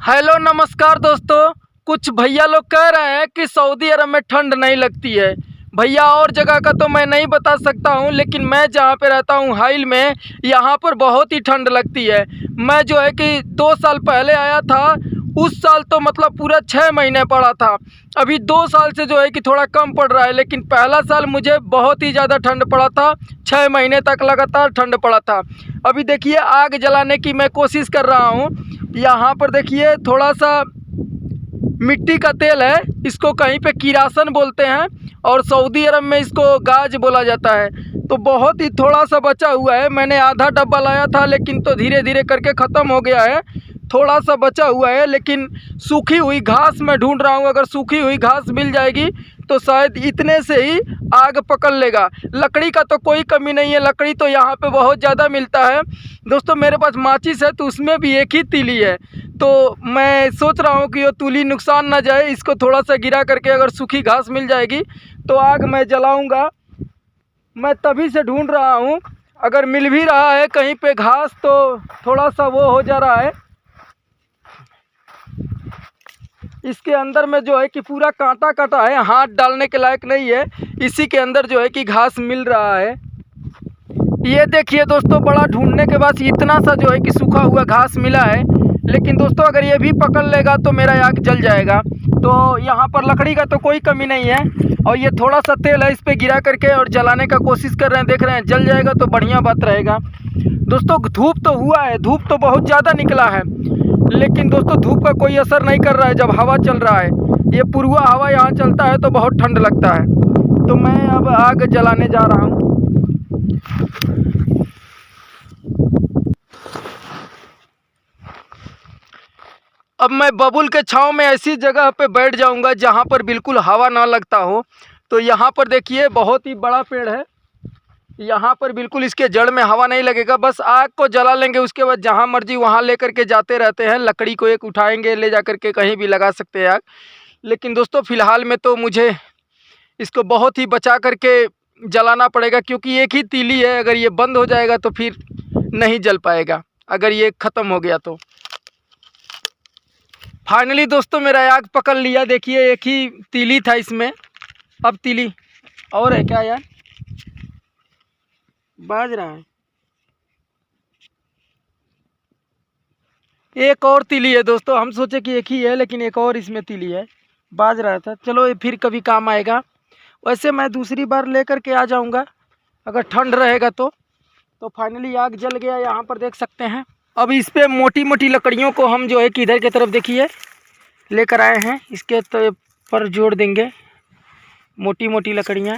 Hello नमस्कार दोस्तों। कुछ भैया लोग कह रहे हैं कि सऊदी अरब में ठंड नहीं लगती है। भैया और जगह का तो मैं नहीं बता सकता हूँ, लेकिन मैं जहाँ पे रहता हूँ हाइल में, यहाँ पर बहुत ही ठंड लगती है। मैं जो है कि 2 साल पहले आया था, उस साल तो मतलब पूरा 6 महीने पड़ा था। अभी 2 साल से जो है कि थोड़ा कम पड़ रहा है, लेकिन पहला साल मुझे बहुत ही ज़्यादा ठंड पड़ा था। 6 महीने तक लगातार ठंड पड़ा था। अभी देखिए आग जलाने की मैं कोशिश कर रहा हूँ। यहाँ पर देखिए थोड़ा सा मिट्टी का तेल है, इसको कहीं पे किरासन बोलते हैं और सऊदी अरब में इसको गाज बोला जाता है। तो बहुत ही थोड़ा सा बचा हुआ है, मैंने आधा डब्बा लाया था लेकिन तो धीरे धीरे करके ख़त्म हो गया है। थोड़ा सा बचा हुआ है, लेकिन सूखी हुई घास मैं ढूंढ रहा हूँ। अगर सूखी हुई घास मिल जाएगी तो शायद इतने से ही आग पकड़ लेगा। लकड़ी का तो कोई कमी नहीं है, लकड़ी तो यहाँ पे बहुत ज़्यादा मिलता है। दोस्तों मेरे पास माचिस है तो उसमें भी एक ही तीली है, तो मैं सोच रहा हूँ कि वो तीली नुकसान ना जाए। इसको थोड़ा सा गिरा करके अगर सूखी घास मिल जाएगी तो आग मैं जलाऊँगा। मैं तभी से ढूंढ रहा हूँ, अगर मिल भी रहा है कहीं पे घास तो थोड़ा सा वो हो जा रहा है। इसके अंदर में जो है कि पूरा कांटा काटा है, हाथ डालने के लायक नहीं है। इसी के अंदर जो है कि घास मिल रहा है। ये देखिए दोस्तों, बड़ा ढूंढने के बाद इतना सा जो है कि सूखा हुआ घास मिला है। लेकिन दोस्तों अगर ये भी पकड़ लेगा तो मेरा आग जल जाएगा। तो यहाँ पर लकड़ी का तो कोई कमी नहीं है, और ये थोड़ा सा तेल है, इस पर गिरा करके और जलाने का कोशिश कर रहे हैं। देख रहे हैं जल जाएगा तो बढ़िया बात रहेगा। दोस्तों धूप तो हुआ है, धूप तो बहुत ज़्यादा निकला है, लेकिन दोस्तों धूप का कोई असर नहीं कर रहा है जब हवा चल रहा है। ये पूर्वा हवा यहाँ चलता है तो बहुत ठंड लगता है। तो मैं अब आग जलाने जा रहा हूँ। अब मैं बबुल के छांव में ऐसी जगह पे बैठ जाऊंगा जहाँ पर बिल्कुल हवा ना लगता हो। तो यहाँ पर देखिए बहुत ही बड़ा पेड़ है, यहाँ पर बिल्कुल इसके जड़ में हवा नहीं लगेगा। बस आग को जला लेंगे, उसके बाद जहाँ मर्जी वहाँ लेकर के जाते रहते हैं। लकड़ी को एक उठाएंगे, ले जा करके कहीं भी लगा सकते हैं आग। लेकिन दोस्तों फ़िलहाल में तो मुझे इसको बहुत ही बचा करके जलाना पड़ेगा, क्योंकि एक ही तीली है। अगर ये बंद हो जाएगा तो फिर नहीं जल पाएगा, अगर ये ख़त्म हो गया तो। फाइनली दोस्तों मेरा आग पकड़ लिया। देखिए एक ही तीली था इसमें, अब तीली और है क्या यार, बाज रहा है। एक और तीली है दोस्तों, हम सोचे कि एक ही है लेकिन एक और इसमें तीली है, बाज रहा था। चलो ये फिर कभी काम आएगा। वैसे मैं दूसरी बार लेकर के आ जाऊंगा अगर ठंड रहेगा तो। फाइनली आग जल गया, यहाँ पर देख सकते हैं। अब इस पे मोटी मोटी लकड़ियों को हम जो है कि इधर की तरफ देखिए लेकर आए हैं, इसके तो पर जोड़ देंगे। मोटी मोटी लकड़ियाँ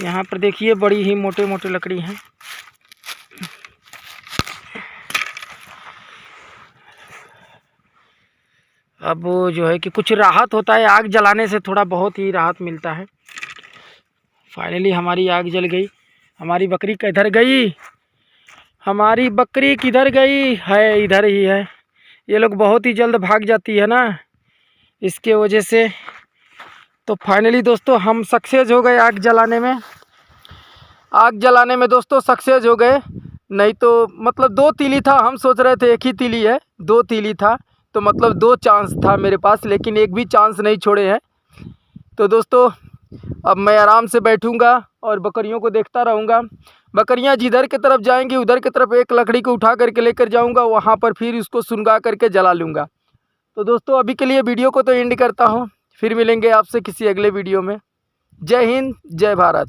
यहाँ पर देखिए, बड़ी ही मोटे मोटे लकड़ी हैं। अब वो जो है कि कुछ राहत होता है आग जलाने से, थोड़ा बहुत ही राहत मिलता है। फाइनली हमारी आग जल गई। हमारी बकरी किधर गई? हमारी बकरी किधर गई है? इधर ही है। ये लोग बहुत ही जल्द भाग जाती है ना, इसके वजह से। तो फाइनली दोस्तों हम सक्सेस हो गए आग जलाने में। आग जलाने में दोस्तों सक्सेस हो गए। नहीं तो मतलब 2 तीली था, हम सोच रहे थे एक ही तीली है, 2 तीली था तो मतलब 2 चांस था मेरे पास, लेकिन एक भी चांस नहीं छोड़े हैं। तो दोस्तों अब मैं आराम से बैठूंगा और बकरियों को देखता रहूँगा। बकरियां जिधर की तरफ जाएंगी उधर की तरफ एक लकड़ी को उठा करके लेकर जाऊंगा, वहां पर फिर उसको सुनगा करके जला लूँगा। तो दोस्तों अभी के लिए वीडियो को तो एंड करता हूं, फिर मिलेंगे आपसे किसी अगले वीडियो में। जय हिंद, जय भारत।